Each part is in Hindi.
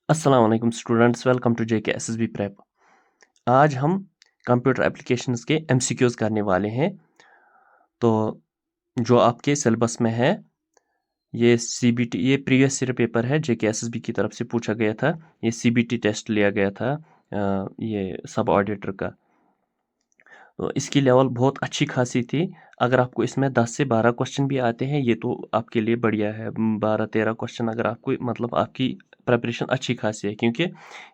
अस्सलाम वालेकुम students, welcome to JK SSB prep. आज हम कंप्यूटर एप्लीकेशंस के एमसीक्यूज करने वाले हैं। तो जो आपके सिलेबस में है, ये सीबीटी, ये प्रीवियस ईयर पेपर है, जेके एसएसबी की तरफ से पूछा गया था। ये सीबीटी टेस्ट लिया गया था ये सब ऑडिटर का। तो इसकी लेवल बहुत अच्छी खासी थी। अगर आपको इसमें 10 से 12 क्वेश्चन भी आते हैं, ये तो आपके लिए बढ़िया है। 12-13 क्वेश्चन अगर आपको, मतलब आपकी प्रिपरेशन अच्छी खासी है, क्योंकि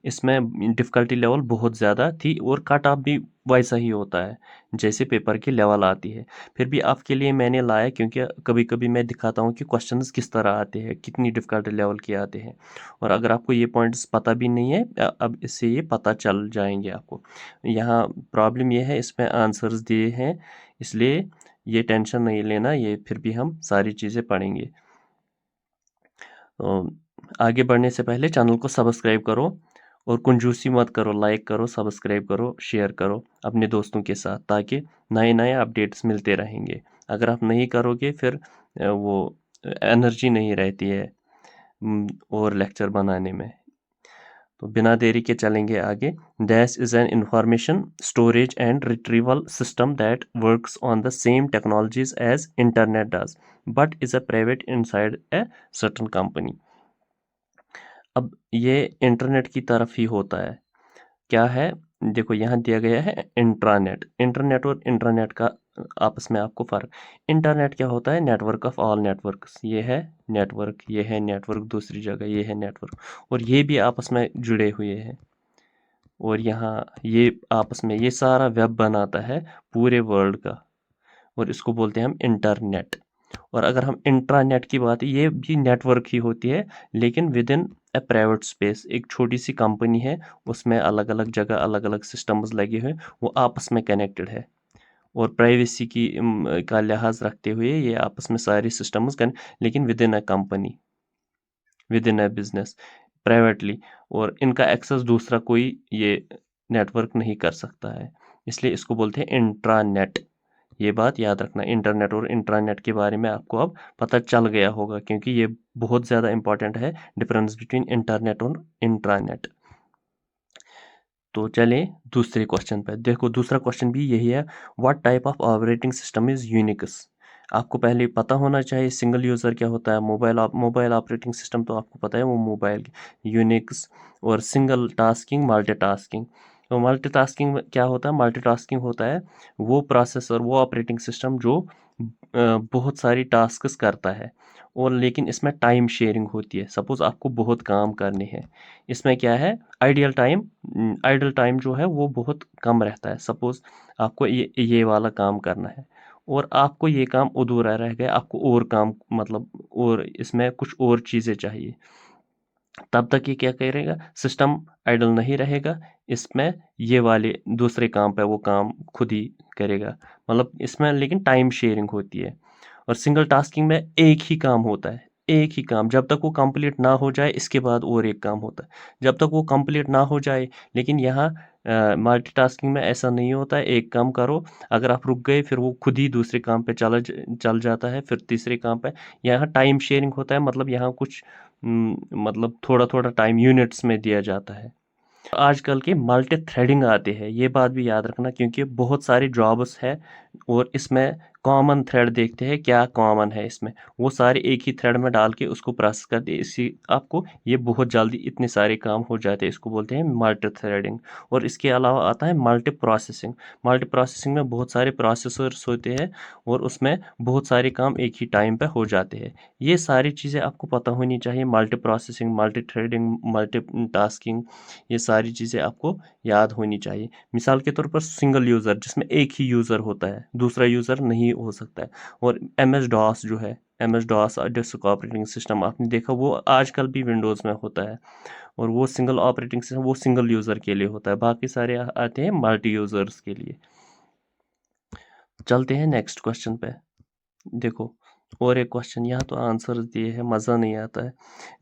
इसमें डिफ़िकल्टी लेवल बहुत ज़्यादा थी और कट ऑफ भी वैसा ही होता है जैसे पेपर की लेवल आती है। फिर भी आपके लिए मैंने लाया, क्योंकि कभी-कभी मैं दिखाता हूँ कि क्वेश्चंस किस तरह आते हैं, कितनी डिफ़िकल्टी लेवल के आते हैं। और अगर आपको ये पॉइंट्स पता भी नहीं है, अब इससे ये पता चल जाएंगे आपको। यहाँ प्रॉब्लम ये है, इसमें आंसर्स दिए हैं, इसलिए ये टेंशन नहीं लेना, ये फिर भी हम सारी चीज़ें पढ़ेंगे। तो आगे बढ़ने से पहले चैनल को सब्सक्राइब करो और कंजूसी मत करो, लाइक करो, सब्सक्राइब करो, शेयर करो अपने दोस्तों के साथ, ताकि नए नए अपडेट्स मिलते रहेंगे। अगर आप नहीं करोगे, फिर वो एनर्जी नहीं रहती है और लेक्चर बनाने में। तो बिना देरी के चलेंगे आगे। Dash is an information storage and retrieval system that works on the same technologies as internet does, but is a private inside a certain company. अब ये इंटरनेट की तरफ ही होता है। क्या है, देखो यहाँ दिया गया है इंट्रानेट। इंटरनेट और इंट्रानेट का आपस में आपको फ़र्क। इंटरनेट क्या होता है? Network of all networks. ये है नेटवर्क, ये है नेटवर्क, दूसरी जगह ये है नेटवर्क, और ये भी आपस में जुड़े हुए हैं। और यहाँ ये आपस में ये सारा वेब बनाता है पूरे वर्ल्ड का, और इसको बोलते हैं हम इंटरनेट। और अगर हम इंट्रानेट की बात, ये भी नेटवर्क ही होती है, लेकिन with in A private space. एक छोटी सी कंपनी है, उसमें अलग अलग जगह अलग अलग सिस्टम्स लगे हुए, वो आपस में कनेक्टेड है। और प्राइवेसी की का लिहाज रखते हुए ये आपस में सारी सिस्टम्स लेकिन with in a company, with in a business, privately. और इनका एक्सेस दूसरा कोई ये नेटवर्क नहीं कर सकता है, इसलिए इसको बोलते हैं इंट्रानेट। ये बात याद रखना। इंटरनेट और इंट्रानेट के बारे में आपको अब पता चल गया होगा, क्योंकि ये बहुत ज़्यादा इंपॉर्टेंट है, डिफरेंस बिटवीन इंटरनेट और इंट्रानेट। तो चलें दूसरे क्वेश्चन पे। देखो दूसरा क्वेश्चन भी यही है, what type of operating system is Unix. आपको पहले पता होना चाहिए सिंगल यूज़र क्या होता है। मोबाइल ऑपरेटिंग सिस्टम तो आपको पता है, वो मोबाइल यूनिक्स। और सिंगल टास्किंग, मल्टीटास्किंग। तो मल्टीटास्किंग में क्या होता है? मल्टीटास्किंग होता है वो प्रोसेसर, वो ऑपरेटिंग सिस्टम जो बहुत सारी टास्क्स करता है, और लेकिन इसमें टाइम शेयरिंग होती है। सपोज़ आपको बहुत काम करने हैं, इसमें क्या है, आइडियल टाइम जो है वो बहुत कम रहता है। सपोज़ आपको ये वाला काम करना है, और आपको ये काम अधूरा रह गया, आपको और काम, मतलब और इसमें कुछ और चीज़ें चाहिए, तब तक ये क्या करेगा, सिस्टम आइडल नहीं रहेगा। इसमें ये वाले दूसरे काम पे वो काम खुद ही करेगा, मतलब इसमें लेकिन टाइम शेयरिंग होती है। और सिंगल टास्किंग में एक ही काम होता है, एक ही काम, जब तक वो कंप्लीट ना हो जाए इसके बाद और एक काम होता है, जब तक वो कंप्लीट ना हो जाए। लेकिन यहाँ मल्टीटास्किंग में ऐसा नहीं होता है, एक काम करो, अगर आप रुक गए फिर वो खुद ही दूसरे काम पे चल जाता है, फिर तीसरे काम पे। यहाँ टाइम शेयरिंग होता है, मतलब यहाँ कुछ मतलब थोड़ा थोड़ा टाइम यूनिट्स में दिया जाता है। आजकल के मल्टी थ्रेडिंग आते हैं, ये बात भी याद रखना, क्योंकि बहुत सारी जॉब्स है, और इसमें कॉमन थ्रेड देखते हैं क्या कॉमन है इसमें, वो सारे एक ही थ्रेड में डाल के उसको प्रोसेस करते हैं। इसी आपको ये बहुत जल्दी इतने सारे काम हो जाते हैं, इसको बोलते हैं मल्टी थ्रेडिंग। और इसके अलावा आता है मल्टी प्रोसेसिंग। मल्टी प्रोसेसिंग में बहुत सारे प्रोसेसर्स होते हैं, और उसमें बहुत सारे काम एक ही टाइम पे हो जाते हैं। ये सारी चीज़ें आपको पता होनी चाहिए, multi processing, multi threading, multi tasking, ये सारी चीज़ें आपको याद होनी चाहिए। मिसाल के तौर पर सिंगल यूज़र, जिसमें एक ही यूज़र होता है, दूसरा यूज़र नहीं हो सकता है। और एम एस डॉस जो है, M S DOS disk operating system आपने देखा, वो आजकल भी विंडोज़ में होता है, और वो सिंगल ऑपरेटिंग सिस्टम वो सिंगल यूज़र के लिए होता है, बाकी सारे आते हैं मल्टी यूज़र्स के लिए। चलते हैं नेक्स्ट क्वेश्चन पे। देखो और एक क्वेश्चन, यहाँ तो आंसर दिए हैं, मज़ा नहीं आता है।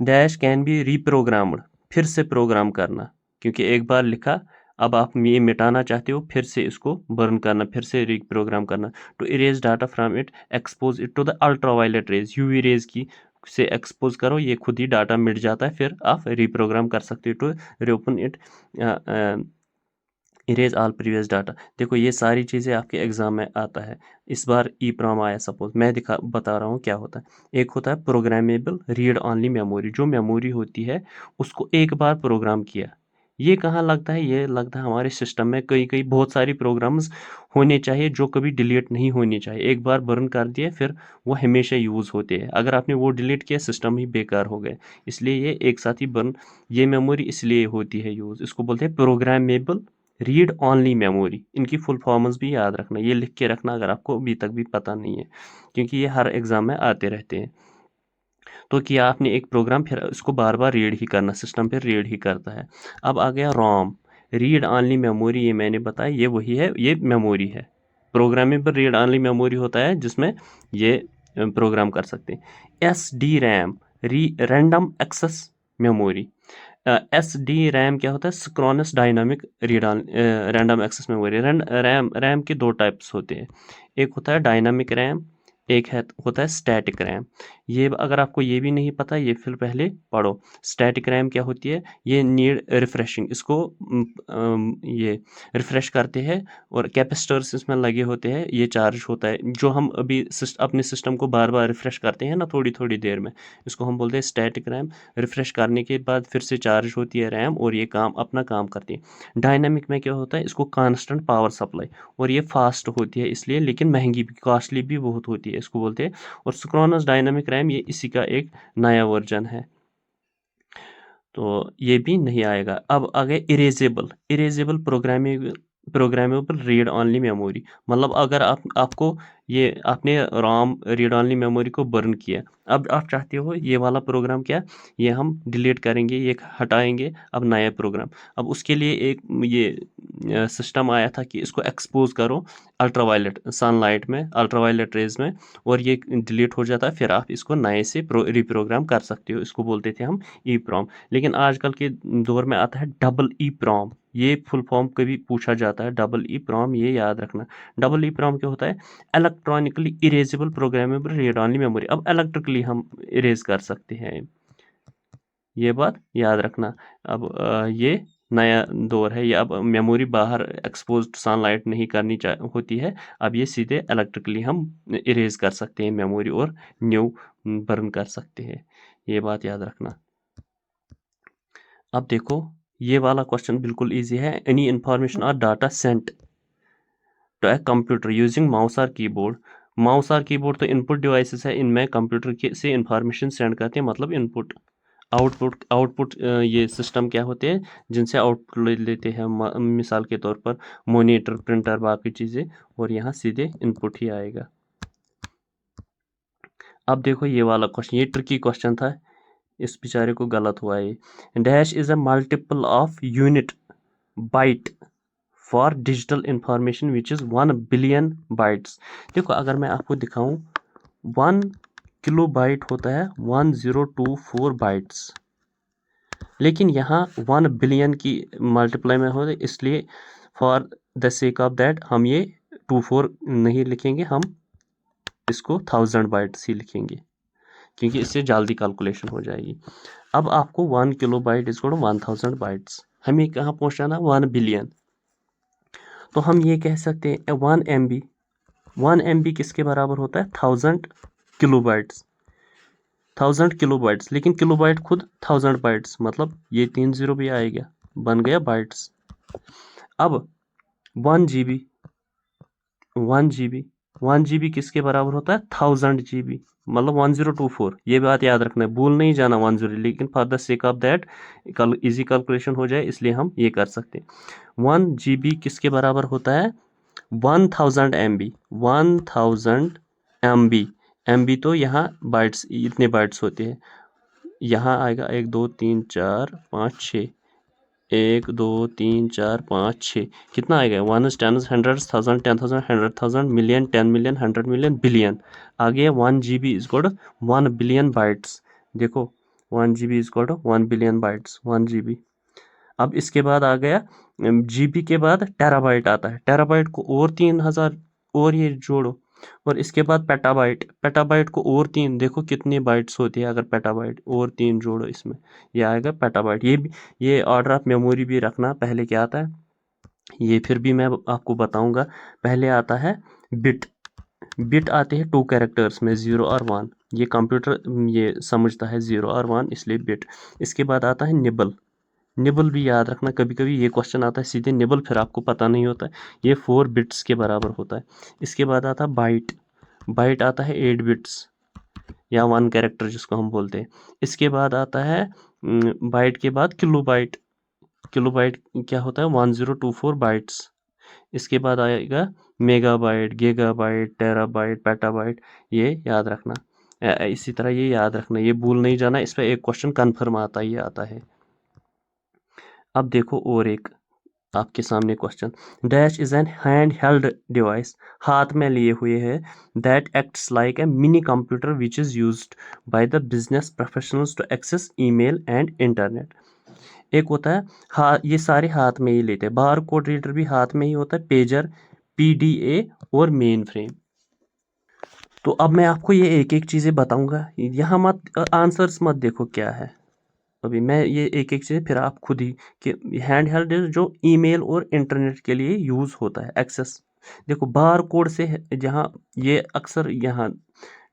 डैश कैन बी रीप्रोग्राम्ड, फिर से प्रोग्राम करना, क्योंकि एक बार लिखा, अब आप ये मिटाना चाहते हो, फिर से इसको बर्न करना, फिर से रीप्रोग्राम करना। To erase data from it, expose it to the ultraviolet rays, UV rays की से एक्सपोज करो, ये खुद ही डाटा मिट जाता है, फिर आप रिप्रोग्राम कर सकते हो to reopen it, erase all previous data. देखो ये सारी चीज़ें आपके एग्जाम में आता है। इस बार EEPROM आया, सपोज मैं बता रहा हूँ क्या होता है। एक होता है प्रोग्रामेबल रीड ऑनली मेमोरी, जो मेमोरी होती है उसको एक बार प्रोग्राम किया। ये कहाँ लगता है? ये लगता है हमारे सिस्टम में। कई कई बहुत सारी प्रोग्राम्स होने चाहिए जो कभी डिलीट नहीं होनी चाहिए। एक बार बर्न कर दिए फिर वो हमेशा यूज़ होते हैं। अगर आपने वो डिलीट किया, सिस्टम ही बेकार हो गए। इसलिए ये एक साथ ही बर्न, ये मेमोरी इसलिए होती है यूज़। इसको बोलते हैं प्रोग्रामेबल रीड ऑनली मेमोरी। इनकी फुल फॉर्म्स भी याद रखना, ये लिख के रखना अगर आपको अभी तक भी पता नहीं है, क्योंकि ये हर एग्जाम में आते रहते हैं। तो किया आपने एक प्रोग्राम, फिर इसको बार बार रीड ही करना, सिस्टम फिर रीड ही करता है। अब आ गया ROM, रीड ऑनली मेमोरी। ये मैंने बताया, ये वही है, ये मेमोरी है। प्रोग्रामिंग पर रीड ऑनली मेमोरी होता है जिसमें ये प्रोग्राम कर सकते हैं। SDRAM, random access memory. SDRAM क्या होता है? Synchronous dynamic read on random access memory. RAM के दो टाइप्स होते हैं, एक होता है डायनामिक रैम, एक है होता है स्टैटिक रैम। ये अगर आपको ये भी नहीं पता, ये फिर पहले पढ़ो। स्टैटिक रैम क्या होती है? ये नीड रिफ्रेशिंग, इसको ये रिफ्रेश करते हैं, और कैपेसिटर्स इसमें लगे होते हैं, ये चार्ज होता है। जो हम अभी अपने सिस्टम को बार बार रिफ्रेश करते हैं ना, थोड़ी थोड़ी देर में, इसको हम बोलते हैं स्टैटिक रैम। रिफ्रेश करने के बाद फिर से चार्ज होती है रैम, और ये अपना काम करती है। डायनामिक में क्या होता है? इसको कांस्टेंट पावर सप्लाई, और ये फास्ट होती है इसलिए, लेकिन महंगी भी, कॉस्टली भी बहुत होती है, इसको बोलते हैं। और सिंक्रोनस डायनामिक रैम, ये इसी का एक नया वर्जन है, तो ये भी नहीं आएगा। अब आ गए erasable programmable read only memory. मतलब अगर आपको ये आपने ROM रीड ऑनली मेमोरी को बर्न किया, अब आप चाहते हो ये वाला प्रोग्राम क्या, ये हम डिलीट करेंगे, ये हटाएंगे, अब नया प्रोग्राम। अब उसके लिए एक ये सिस्टम आया था कि इसको एक्सपोज करो अल्ट्रावायलेट सनलाइट में, अल्ट्रावायलेट रेज में, और ये डिलीट हो जाता है, फिर आप इसको नए से रिप्रोग्राम कर सकते हो। इसको बोलते थे हम EEPROM। लेकिन आजकल के दौर में आता है डबल EEPROM। ये फुल फॉर्म कभी पूछा जाता है, डबल EEPROM, ये याद रखना। डबल EEPROM क्या होता है? Electronically erasable programmable read only memory. अब इलेक्ट्रिकली हम इरेज कर सकते हैं, ये बात याद रखना। अब ये नया दौर है, ये अब मेमोरी बाहर एक्सपोज सनलाइट नहीं करनी होती है, अब ये सीधे इलेक्ट्रिकली हम इरेज कर सकते हैं मेमोरी, और न्यू बर्न कर सकते हैं, ये बात याद रखना। अब देखो ये वाला क्वेश्चन बिल्कुल इजी है। एनी इंफॉर्मेशन और data sent to a computer using mouse और कीबोर्ड। माउस और कीबोर्ड तो इनपुट डिवाइसेस है, इनमें कंप्यूटर के से इंफॉर्मेशन सेंड करते हैं, मतलब इनपुट। आउटपुट ये सिस्टम क्या होते हैं जिनसे आउटपुट लेते हैं, मिसाल के तौर पर मॉनिटर, प्रिंटर, बाकी चीज़ें, और यहाँ सीधे इनपुट ही आएगा। अब देखो ये वाला क्वेश्चन, ये ट्रिकी क्वेश्चन था, इस बेचारे को गलत हुआ है। Dash is a multiple of unit byte for digital information which is 1 billion bytes. देखो अगर मैं आपको दिखाऊं, 1 किलो बाइट होता है 1024 बाइट्स, लेकिन यहाँ 1 बिलियन की मल्टीप्लाई में होता है, इसलिए for the sake of that हम ये 24 नहीं लिखेंगे, हम इसको 1000 बाइट्स ही लिखेंगे, क्योंकि इससे जल्दी कैलकुलेशन हो जाएगी। अब आपको 1 किलो बाइट इज 1000 बाइट्स, हमें कहाँ पहुँचाना? 1 बिलियन। तो हम ये कह सकते हैं 1 MB किसके बराबर होता है? 1000 किलोबाइट्स। 1000 किलोबाइट्स, लेकिन किलोबाइट खुद 1000 बाइट्स, मतलब ये 3 0 भी आएगा, बन गया बाइट्स। अब 1 GB किसके बराबर होता है? 1000 GB, मतलब 1024। ये बात याद रखना है, भूल नहीं जाना 10, लेकिन for the sake of that easy calculation हो जाए, इसलिए हम ये कर सकते हैं। 1 GB किसके बराबर होता है? 1000 MB। 1000 MB तो यहाँ बाइट्स, इतने बाइट्स होते हैं, यहाँ आएगा 1 2 3 4 5 6, 1 2 3 4 5 6, कितना आएगा? 1 10 100 1000 10,000 100,000 मिलियन 10 मिलियन 100 मिलियन बिलियन। आ गया 1 GB is equal to 1 billion bytes. देखो 1 GB is equal to 1 billion bytes, 1 GB। अब इसके बाद आ गया GB के बाद टेराबाइट आता है। टेराबाइट को और 3000 और ये जोड़ो, और इसके बाद पेटाबाइट, पेटाबाइट को और 3, देखो कितनी बाइट्स होती है, अगर पेटाबाइट और 3 जोड़ो इसमें, ये आएगा पेटाबाइट। ये ऑर्डर ऑफ मेमोरी भी रखना, पहले क्या आता है ये फिर भी मैं आपको बताऊंगा। पहले आता है बिट, बिट आते हैं 2 कैरेक्टर्स में, 0 और 1। ये कंप्यूटर ये समझता है 0 और 1, इसलिए बिट। इसके बाद आता है निबल, निबल भी याद रखना, कभी कभी ये क्वेश्चन आता है सीधे निबल, फिर आपको पता नहीं होता है, ये 4 बिट्स के बराबर होता है। इसके बाद आता है बाइट, बाइट आता है 8 बिट्स या 1 कैरेक्टर जिसको हम बोलते हैं। इसके बाद आता है बाइट के बाद किलो बाइट, किलो बाइट क्या होता है 1024 बाइट्स। इसके बाद आएगा मेगाबाइट, गीगाबाइट, टेराबाइट, पेटाबाइट, ये याद रखना। इसी तरह ये याद रखना, ये भूल नहीं जाना, इस पर एक क्वेश्चन कन्फर्म आता ही आता है। अब देखो और एक आपके सामने question, dash is an hand held device, हाथ में लिए हुए है, that acts like a mini computer which is used by the business professionals to access email and internet. एक होता है ये सारे हाथ में ही लेते हैं, बार कोड रीडर भी हाथ में ही होता है, पेजर, पीडीए और मेन फ्रेम। तो अब मैं आपको ये एक एक चीज़ें बताऊंगा, यहाँ मत आंसर्स मत देखो क्या है, अभी मैं ये एक एक चीज़ फिर आप खुद ही कि हैंड हेल्ड जो ईमेल और इंटरनेट के लिए यूज़ होता है, एक्सेस। देखो बार कोड से जहाँ ये अक्सर यहाँ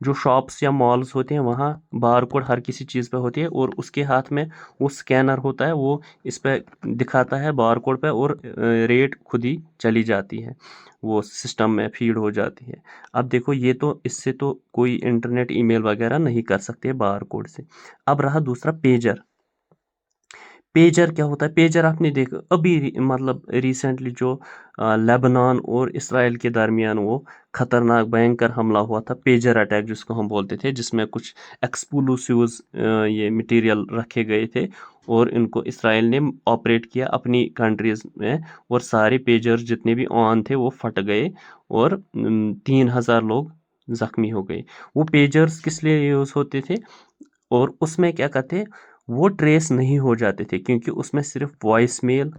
जो शॉप्स या मॉल्स होते हैं वहाँ बार कोड हर किसी चीज़ पे होती है, और उसके हाथ में वो स्कैनर होता है, वो इस पे दिखाता है बार कोड पे, और रेट खुद ही चली जाती है, वो सिस्टम में फीड हो जाती है। अब देखो ये तो इससे तो कोई इंटरनेट ईमेल वगैरह नहीं कर सकते बार कोड से। अब रहा दूसरा पेजर, पेजर क्या होता है, पेजर आपने देखा अभी मतलब रिसेंटली जो लेबनान और इसराइल के दरमियान वो खतरनाक भयंकर हमला हुआ था, पेजर अटैक जिसको हम बोलते थे, जिसमें कुछ एक्सप्लोसिव्स ये मटेरियल रखे गए थे, और इनको इसराइल ने ऑपरेट किया अपनी कंट्रीज में, और सारे पेजर जितने भी ऑन थे वो फट गए, और 3000 लोग जख्मी हो गए। वो पेजर्स किस लिए यूज़ होते थे, और उसमें क्या कहते, वो ट्रेस नहीं हो जाते थे, क्योंकि उसमें सिर्फ वॉइस मेल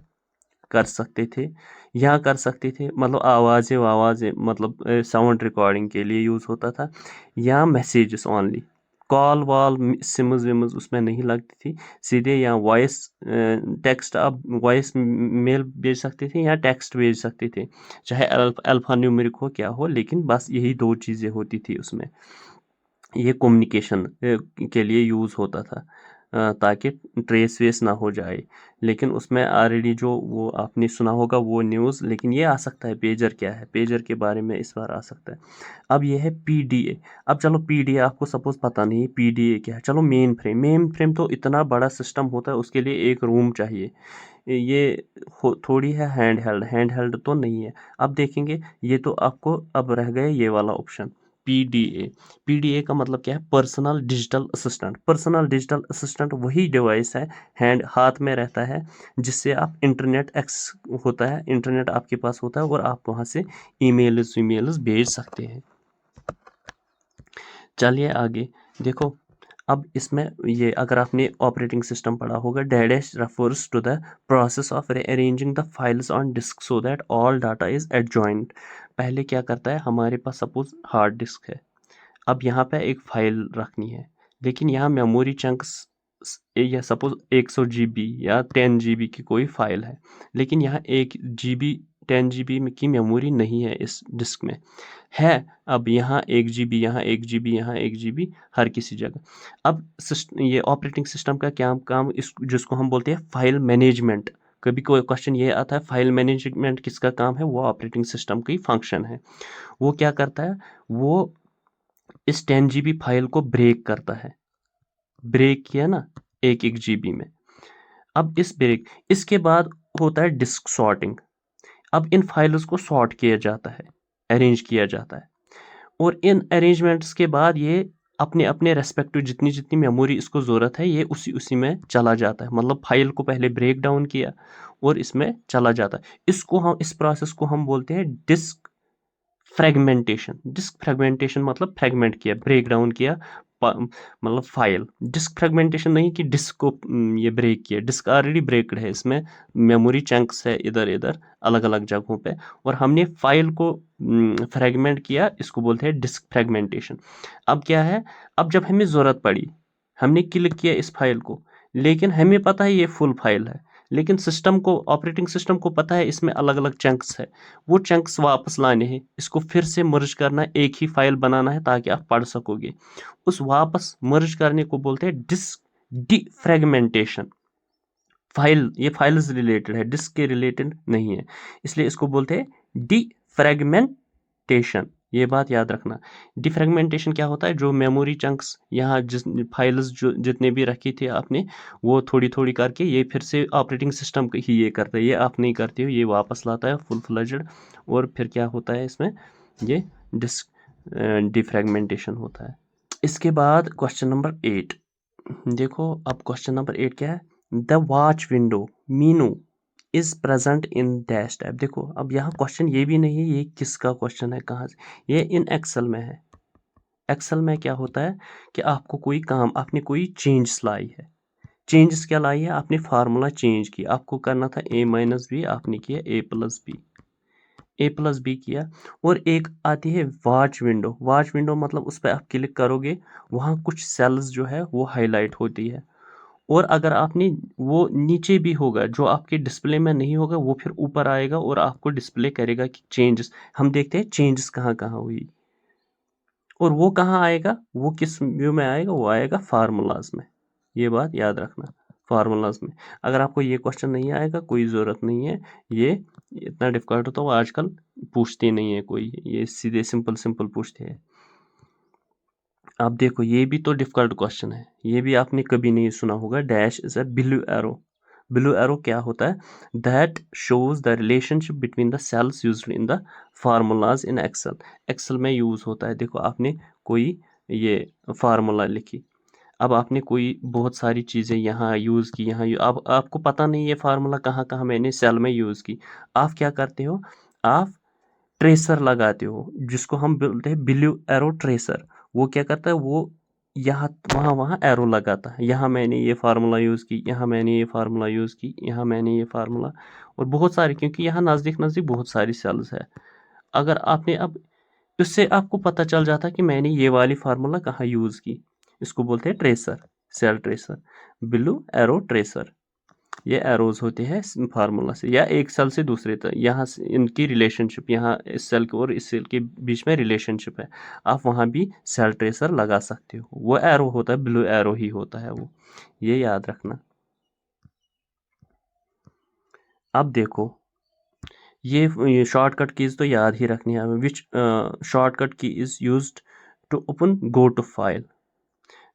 कर सकते थे, या कर सकते थे मतलब आवाज़ें मतलब साउंड रिकॉर्डिंग के लिए यूज़ होता था, या मैसेजेस ओनली, कॉल वॉल सिम्स विम्स उसमें नहीं लगती थी, सीधे या वॉइस टेक्स्ट, आप वॉइस मेल भेज सकते थे या टेक्स्ट भेज सकते थे, चाहे अल्फ़ा न्यूमेरिक हो क्या हो, लेकिन बस यही 2 चीज़ें होती थी उसमें, ये कम्युनिकेशन के लिए यूज़ होता था, ताकि ट्रेस वेस ना हो जाए। लेकिन उसमें ऑलरेडी जो वो आपने सुना होगा वो न्यूज़, लेकिन ये आ सकता है पेजर क्या है, पेजर के बारे में इस बार आ सकता है। अब ये है पीडीए, अब चलो पीडीए आपको सपोज पता नहीं पीडीए क्या है, चलो मेन फ्रेम, मेन फ्रेम तो इतना बड़ा सिस्टम होता है, उसके लिए एक रूम चाहिए, ये थोड़ी है हैंड हेल्ड, हैंड हेल्ड तो नहीं है। अब देखेंगे ये तो आपको अब रह गए ये वाला ऑप्शन पीडीए, पीडीए का मतलब क्या है, personal digital assistant, personal digital assistant वही डिवाइस है, हैंड हाथ में रहता है, जिससे आप इंटरनेट एक्सेस होता है, इंटरनेट आपके पास होता है, और आप वहाँ से ईमेल्स भेज सकते हैं। चलिए आगे देखो, अब इसमें ये अगर आपने ऑपरेटिंग सिस्टम पढ़ा होगा, dash refers to the process of arranging the files on disk so that all data is adjoint. पहले क्या करता है, हमारे पास सपोज हार्ड डिस्क है, अब यहाँ पे एक फाइल रखनी है, लेकिन यहाँ मेमोरी चंक्स या सपोज 100 GB या 10 GB की कोई फाइल है, लेकिन यहाँ 1 GB 10 GB की मेमोरी नहीं है इस डिस्क में है। अब यहाँ 1 GB, यहाँ 1 GB, यहाँ 1 GB, हर किसी जगह। अब ये ऑपरेटिंग सिस्टम का क्या काम, इस जिसको हम बोलते हैं फाइल मैनेजमेंट, कभी कोई क्वेश्चन ये आता है फाइल मैनेजमेंट किसका काम है, वो ऑपरेटिंग सिस्टम की फंक्शन है। वो क्या करता है, वो इस 10 GB फाइल को ब्रेक करता है, ब्रेक किया ना 1 GB में। अब इसके बाद होता है डिस्क सॉर्टिंग, अब इन फाइल्स को सॉर्ट किया जाता है, अरेंज किया जाता है, और इन अरेंजमेंट्स के बाद ये अपने अपने रेस्पेक्टिव जितनी जितनी मेमोरी इसको ज़रूरत है, ये उसी उसी में चला जाता है, मतलब फाइल को पहले ब्रेक डाउन किया और इसमें चला जाता है। इस प्रोसेस को हम बोलते हैं डिस्क फ्रेगमेंटेशन। डिस्क फ्रेगमेंटेशन मतलब फ्रेगमेंट किया, ब्रेक डाउन किया मतलब फाइल। डिस्क फ्रेगमेंटेशन नहीं कि डिस्क को ये ब्रेक किया, डिस्क ऑलरेडी ब्रेक्ड है, इसमें मेमोरी चंक्स है इधर इधर अलग अलग जगहों पे, और हमने फाइल को फ्रेगमेंट किया, इसको बोलते हैं डिस्क फ्रेगमेंटेशन। अब क्या है, अब जब हमें ज़रूरत पड़ी, हमने क्लिक किया इस फाइल को, लेकिन हमें पता है ये फुल फाइल है, लेकिन सिस्टम को, ऑपरेटिंग सिस्टम को पता है इसमें अलग अलग चंक्स है, वो चंक्स वापस लाने हैं, इसको फिर से मर्ज करना, एक ही फाइल बनाना है ताकि आप पढ़ सकोगे। उस वापस मर्ज करने को बोलते हैं डिस्क डिफ्रेगमेंटेशन। फाइल, ये फाइल्स रिलेटेड है, डिस्क के रिलेटेड नहीं है, इसलिए इसको बोलते हैं डिफ्रेगमेंटेशन। ये बात याद रखना। डिफ्रेगमेंटेशन क्या होता है, जो मेमोरी चंक्स यहाँ जिस फाइल्स जो जितने भी रखी थी आपने, वो थोड़ी थोड़ी करके ये फिर से ऑपरेटिंग सिस्टम ही ये करता है, ये आप नहीं करते हो, ये वापस लाता है फुल फ्लेज्ड, और फिर क्या होता है इसमें, ये डिस्क डिफ्रेगमेंटेशन होता है। इसके बाद क्वेश्चन नंबर 8 देखो। अब क्वेश्चन नंबर 8 क्या है, the watch window Meenu is present in dash tab. देखो अब यहाँ क्वेश्चन ये भी नहीं है ये किसका क्वेश्चन है, कहाँ से, ये इन एक्सेल में है। एक्सेल में क्या होता है कि आपको कोई काम, आपने कोई चेंज लाई है, चेंजेस क्या लाई है, आपने फार्मूला चेंज किया, आपको करना था a माइनस बी, आपने किया a plus B, A plus B किया, और एक आती है वॉच विंडो। वॉच विंडो मतलब उस पर आप क्लिक करोगे, वहाँ कुछ सेल्स जो है वो हाईलाइट होती है, और अगर आपने वो नीचे भी होगा, जो आपके डिस्प्ले में नहीं होगा वो फिर ऊपर आएगा और आपको डिस्प्ले करेगा कि चेंजेस, हम देखते हैं चेंजेस कहाँ कहाँ हुई, और वो कहाँ आएगा, वो किस व्यू में आएगा, वो आएगा फार्मूलाज में। ये बात याद रखना, फार्मूलाज में। अगर आपको ये क्वेश्चन नहीं आएगा कोई ज़रूरत नहीं है, ये इतना डिफिकल्ट होता है, वो आजकल पूछते नहीं है कोई, ये सीधे सिंपल सिंपल पूछते हैं। अब देखो ये भी तो डिफिकल्ट क्वेश्चन है, ये भी आपने कभी नहीं सुना होगा। Dash is a blue arrow. Blue arrow क्या होता है, that shows the relationship between the cells used in the formulas in Excel. Excel में यूज होता है। देखो आपने कोई ये फार्मूला लिखी, अब आपने कोई बहुत सारी चीज़ें यहाँ यूज़ की, यहाँ अब आपको पता नहीं ये फार्मूला कहाँ कहाँ मैंने सेल में यूज़ की, आप क्या करते हो, आप ट्रेसर लगाते हो, जिसको हम बोलते हैं ब्लू एरो ट्रेसर। वो क्या करता है, वो यहाँ वहाँ वहाँ एरो लगाता है, यहाँ मैंने ये फार्मूला यूज़ की, यहाँ मैंने ये फार्मूला यूज़ की, यहाँ मैंने ये फार्मूला, और बहुत सारे, क्योंकि यहाँ नज़दीक नज़दीक बहुत सारी सेल्स है। अगर आपने अब इससे आपको पता चल जाता है कि मैंने ये वाली फार्मूला कहाँ यूज़ की, इसको बोलते हैं tracer, cell tracer, blue arrow tracer. ये एरोज होते हैं फार्मूला से, या एक सेल से दूसरे तक, यहाँ से इनकी रिलेशनशिप, यहाँ इस सेल के और इस सेल के बीच में रिलेशनशिप है, आप वहाँ भी सेल ट्रेसर लगा सकते हो। वो एरो होता है, ब्लू एरो ही होता है वो, ये याद रखना। अब देखो ये शॉर्टकट कीज तो याद ही रखनी है, which shortcut key is used to open go to file,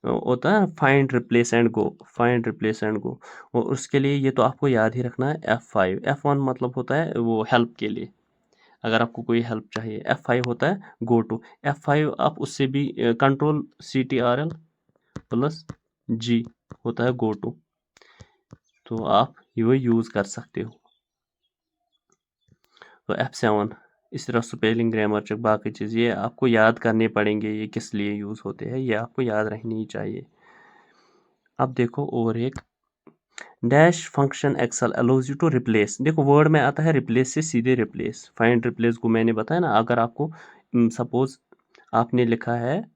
होता है find replace and go, find replace and go, और उसके लिए ये तो आपको याद ही रखना है। F5, F1 मतलब होता है वो हेल्प के लिए, अगर आपको कोई हेल्प चाहिए। F5 होता है गो टू। F5 आप उससे भी कंट्रोल CTRL प्लस G होता है गो टू, तो आप ये यूज़ कर सकते हो। तो F7 इस तरह स्पेलिंग, ग्रामर चेक, बाकी चीज़ ये आपको याद करने पड़ेंगे, ये किस लिए यूज़ होते हैं, ये आपको याद रहनी चाहिए। अब देखो और एक dash function Excel allows you to replace. देखो वर्ड में आता है रिप्लेस से सीधे रिप्लेस, फाइंड रिप्लेस को मैंने बताया ना, अगर आपको सपोज आपने लिखा है,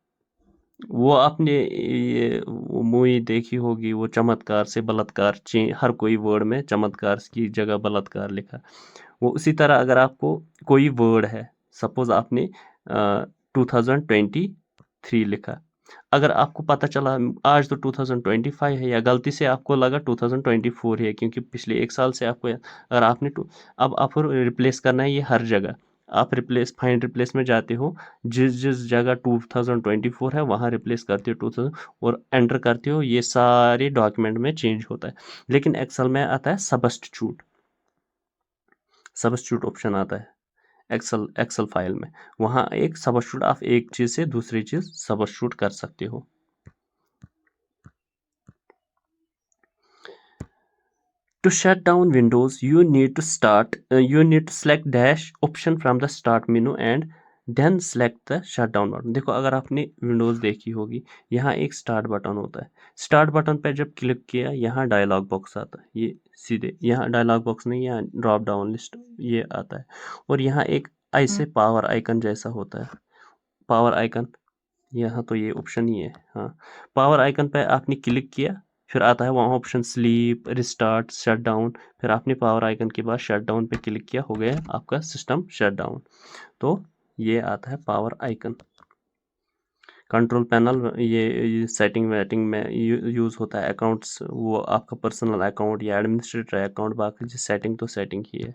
वो आपने ये मूवी देखी होगी, वो चमत्कार से बलात्कार, हर कोई वर्ड में चमत्कार की जगह बलात्कार लिखा, वो उसी तरह अगर आपको कोई वर्ड है, सपोज आपने 2023 लिखा, अगर आपको पता चला आज तो 2025 है, या गलती से आपको लगा 2024 है, क्योंकि पिछले एक साल से आपको, अगर आपने अब आपको रिप्लेस करना है ये हर जगह, आप रिप्लेस फाइंड रिप्लेस में जाते हो, जिस जिस जगह 2024 है वहाँ रिप्लेस करते हो 2000 और एंटर करते हो, ये सारे डॉक्यूमेंट में चेंज होता है। लेकिन एक्सेल में आता है सबस्टिट्यूट, सबस्टिट्यूट ऑप्शन आता है एक्सेल फाइल में, वहाँ एक सबस्टिट्यूट, आप एक चीज़ से दूसरी चीज़ सबस्टिट्यूट कर सकते हो। To shut down Windows, you need to select dash option from the start menu and then select the shut down button. देखो अगर आपने विंडोज़ देखी होगी, यहाँ एक स्टार्ट बटन होता है। स्टार्ट बटन पे जब क्लिक किया, यहाँ डायलॉग बॉक्स आता है, ये सीधे यहाँ डायलॉग बॉक्स नहीं, यहाँ ड्रॉप डाउन लिस्ट ये आता है, और यहाँ एक ऐसे पावर आइकन जैसा होता है, पावर आइकन, यहाँ तो ये ऑप्शन ही है। हाँ, पावर आइकन पे आपने क्लिक किया, फिर आता है वहाँ option sleep, restart, shut down. फिर आपने पावर आइकन के बाद शट डाउन पे क्लिक किया, हो गया आपका सिस्टम शट डाउन। तो ये आता है पावर आइकन। कंट्रोल पैनल ये सेटिंग वेटिंग में यूज़ होता है। अकाउंट्स, वो आपका पर्सनल अकाउंट या एडमिनिस्ट्रेटर अकाउंट, बाकी सेटिंग तो सेटिंग ही है।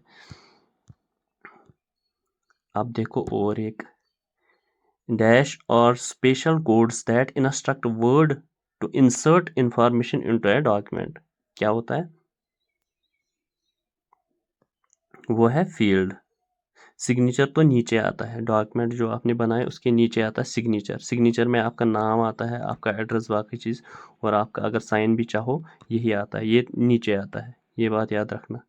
अब देखो और एक डैश और special codes that instruct Word to insert information into a document. क्या होता है? वो है फील्ड। सिग्नेचर तो नीचे आता है, डॉक्यूमेंट जो आपने बनाए उसके नीचे आता है सिग्नेचर। सिग्नेचर में आपका नाम आता है, आपका एड्रेस, बाकी चीज़, और आपका अगर साइन भी चाहो यही आता है, ये नीचे आता है, ये बात याद रखना।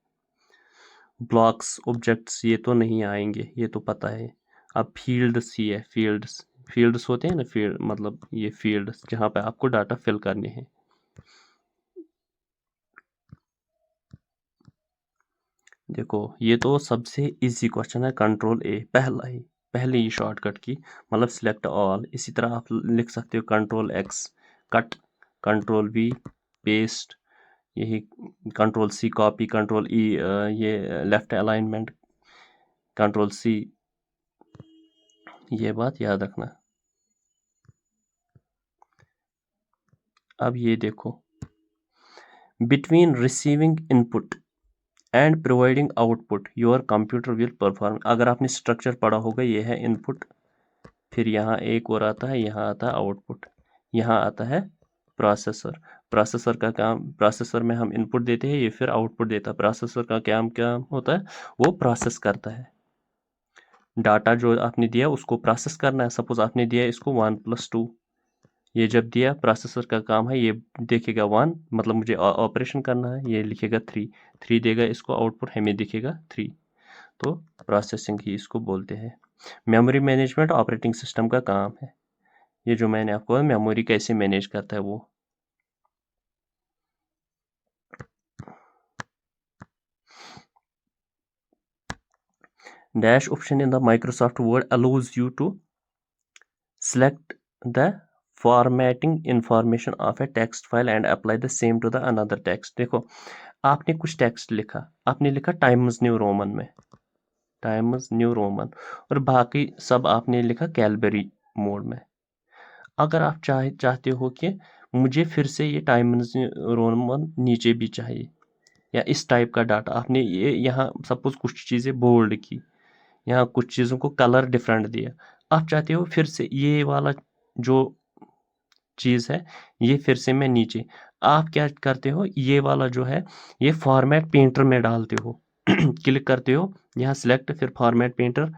ब्लॉक्स, ऑब्जेक्ट्स ये तो नहीं आएंगे, ये तो पता है। अब फील्ड्स ही है, फील्ड्स, फील्ड्स होते हैं ना, फील्ड मतलब ये फील्ड्स जहाँ पे आपको डाटा फिल करने हैं। देखो ये तो सबसे इजी क्वेश्चन है, कंट्रोल ए, पहले ही शॉर्टकट की, मतलब सिलेक्ट ऑल। इसी तरह आप लिख सकते हो control X cut, control V paste, यही control C copy, control E ये लेफ्ट अलाइनमेंट, कंट्रोल सी, ये बात याद रखना। अब ये देखो, between receiving input and providing output your computer will perform. अगर आपने स्ट्रक्चर पढ़ा होगा, ये है इनपुट, फिर यहाँ एक और आता है, यहाँ आता है आउटपुट, यहाँ आता है प्रोसेसर। प्रोसेसर का काम, प्रोसेसर में हम इनपुट देते हैं, ये फिर आउटपुट देता है। प्रोसेसर का काम क्या होता है? वो प्रोसेस करता है डाटा जो आपने दिया, उसको प्रोसेस करना है। सपोज आपने दिया इसको 1+2, ये जब दिया, प्रोसेसर का काम है ये देखेगा 1, मतलब मुझे ऑपरेशन करना है, ये लिखेगा 3 देगा इसको आउटपुट, हमें दिखेगा 3। तो प्रोसेसिंग ही इसको बोलते हैं। मेमोरी मैनेजमेंट ऑपरेटिंग सिस्टम का काम है। ये जो मैंने आपको मेमोरी कैसे मैनेज करता है वो। Dash option in the Microsoft Word allows you to select the formatting information of a text file and apply the same to the another text। देखो आपने कुछ टेक्स्ट लिखा, आपने लिखा टाइम्स न्यू रोमन में, टाइम्स न्यू रोमन, और बाकी सब आपने लिखा कैलबरी मोड में। अगर आप चाहते हो कि मुझे फिर से ये टाइम्स न्यू रोमन नीचे भी चाहिए, या इस टाइप का डाटा, आपने ये यहाँ सपोज कुछ चीज़ें बोल्ड की, यहाँ कुछ चीज़ों को कलर डिफरेंट दिया, आप चाहते हो फिर से ये वाला जो चीज़ है ये फिर से मैं नीचे, आप क्या करते हो, ये वाला जो है ये फॉर्मेट पेंटर में डालते हो। क्लिक करते हो यहाँ सिलेक्ट, फिर फॉर्मेट पेंटर,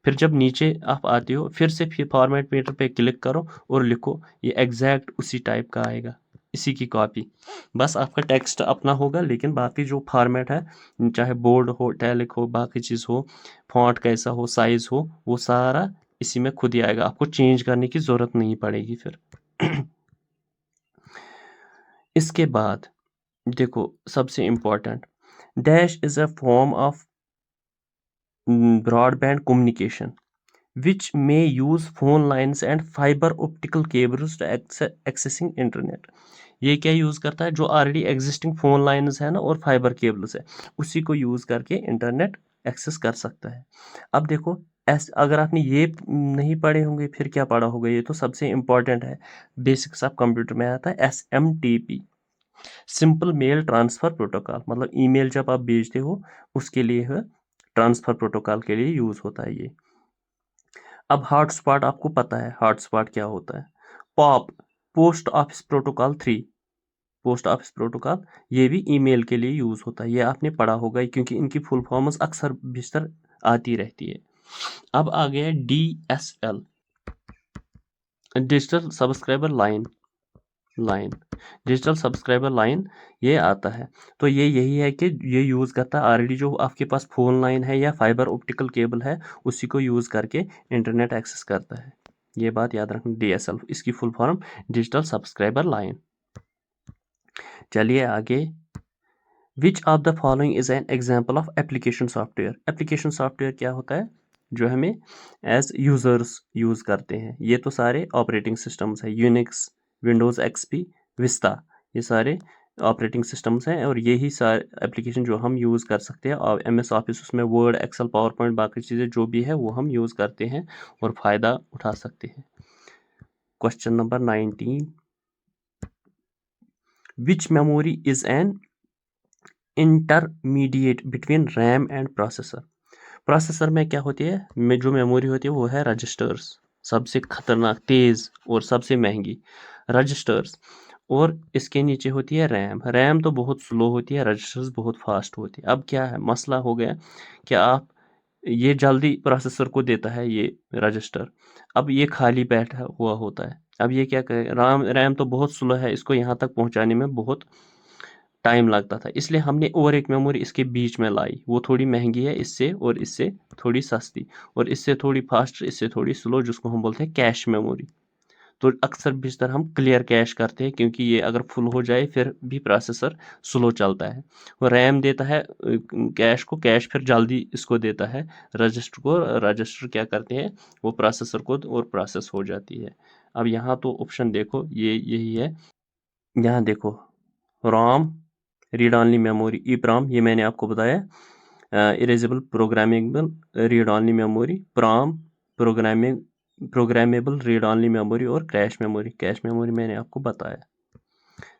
फिर जब नीचे आप आते हो फिर से फिर फॉर्मेट पेंटर पे क्लिक करो और लिखो, ये एग्जैक्ट उसी टाइप का आएगा, इसी की कॉपी। बस आपका टेक्स्ट अपना होगा, लेकिन बाकी जो फॉर्मेट है, चाहे बोल्ड हो, टैलिक हो, बाकी चीज़ हो, फॉन्ट कैसा हो, साइज हो, वो सारा इसी में खुद ही आएगा, आपको चेंज करने की ज़रूरत नहीं पड़ेगी फिर। इसके बाद देखो सबसे important, dash is a form of broadband communication which may use phone lines and fiber optical cables to accessing internet। ये क्या यूज़ करता है? जो ऑलरेडी एग्जिस्टिंग फोन लाइन्स है ना और फाइबर केबल्स है, उसी को यूज़ करके इंटरनेट एक्सेस कर सकता है। अब देखो अगर आपने ये नहीं पढ़े होंगे फिर क्या पढ़ा होगा? ये तो सबसे इम्पॉर्टेंट है, बेसिक्स ऑफ कंप्यूटर में आता है SMTP, simple mail transfer protocol. मतलब ईमेल जब आप भेजते हो उसके लिए है, ट्रांसफ़र प्रोटोकॉल के लिए यूज़ होता है ये। अब हॉटस्पॉट आपको पता है हॉटस्पॉट क्या होता है। Pop, post office protocol 3, post office protocol ये भी ईमेल के लिए यूज़ होता है, ये आपने पढ़ा होगा क्योंकि इनकी फुल फॉर्म्स अक्सर बेशतर आती रहती है। अब आ गया DSL, digital subscriber line. Digital subscriber line ये आता है। तो ये यही है कि ये यूज़ करता है ऑलरेडी जो आपके पास फ़ोन लाइन है या फाइबर ऑप्टिकल केबल है, उसी को यूज़ करके इंटरनेट एक्सेस करता है। ये बात याद रखना, DSL, इसकी full form digital subscriber line. चलिए आगे। Which of the following is an example of application software. Application software क्या होता है? जो हमें एज यूजर्स यूज करते हैं। ये तो सारे ऑपरेटिंग सिस्टम्स है, यूनिक्स, विंडोज XP, विस्ता, ये सारे ऑपरेटिंग सिस्टम्स हैं और यही सारे एप्लीकेशन जो हम यूज़ कर सकते हैं। और MS ऑफिस, उसमें वर्ड, एक्सेल, पावर पॉइंट, बाकी चीज़ें जो भी है वो हम यूज़ करते हैं और फ़ायदा उठा सकते हैं। Question number 19, which memory is an intermediate between RAM and processor. Processor में क्या होती है, में जो मेमोरी होती है वो है रजिस्टर्स, सबसे खतरनाक, तेज़ और सबसे महंगी रजिस्टर्स। और इसके नीचे होती है रैम। रैम तो बहुत स्लो होती है, रजिस्टर्स बहुत फास्ट होती है। अब क्या है मसला हो गया कि आप ये जल्दी प्रोसेसर को देता है ये रजिस्टर, अब ये खाली बैठा हुआ होता है। अब ये क्या करे, रैम तो बहुत स्लो है, इसको यहाँ तक पहुँचाने में बहुत टाइम लगता था, इसलिए हमने और एक मेमोरी इसके बीच में लाई। वो थोड़ी महंगी है इससे, और इससे थोड़ी सस्ती, और इससे थोड़ी फास्ट, इससे थोड़ी स्लो, जिसको हम बोलते हैं कैश मेमोरी। तो अक्सर बेशतर हम क्लियर कैश करते हैं, क्योंकि ये अगर फुल हो जाए फिर भी प्रोसेसर स्लो चलता है। वो रैम देता है कैश को, कैश फिर जल्दी इसको देता है रजिस्टर को, रजिस्टर क्या करते हैं वो प्रोसेसर को, और प्रोसेस हो जाती है। अब यहाँ तो ऑप्शन देखो, ये यही है। यहाँ देखो, रोम, रीड ऑनली मेमोरी, EEPROM, ये मैंने आपको बताया। Erasable programmable read only memory, PROM, programmable read only memory, और कैश मेमोरी। कैश मेमोरी मैंने आपको बताया।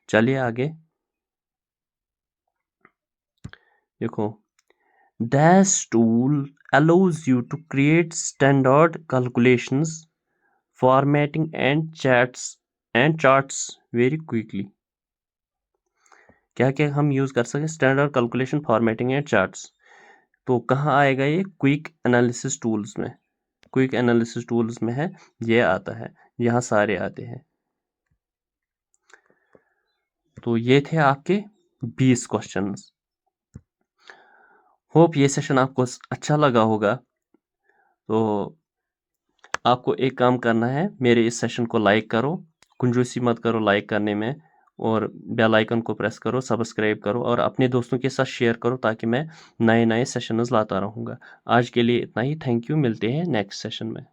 चलिए आगे देखो, Dash tool allows you to create standard calculations, formatting and charts very quickly. क्या क्या हम यूज़ कर सकते हैं? Standard calculation, formatting and charts. तो कहाँ आएगा ये? क्विक एनालिसिस टूल्स में। क्विक एनालिसिस टूल्स में है, ये आता है, यहाँ सारे आते हैं। तो ये थे आपके 20 क्वेश्चंस। होप ये सेशन आपको अच्छा लगा होगा। तो आपको एक काम करना है, मेरे इस सेशन को लाइक करो, कंजूसी मत करो लाइक करने में, और बेल आइकन को प्रेस करो, सब्सक्राइब करो, और अपने दोस्तों के साथ शेयर करो, ताकि मैं नए नए सेशंस लाता रहूँगा। आज के लिए इतना ही। थैंक यू, मिलते हैं नेक्स्ट सेशन में।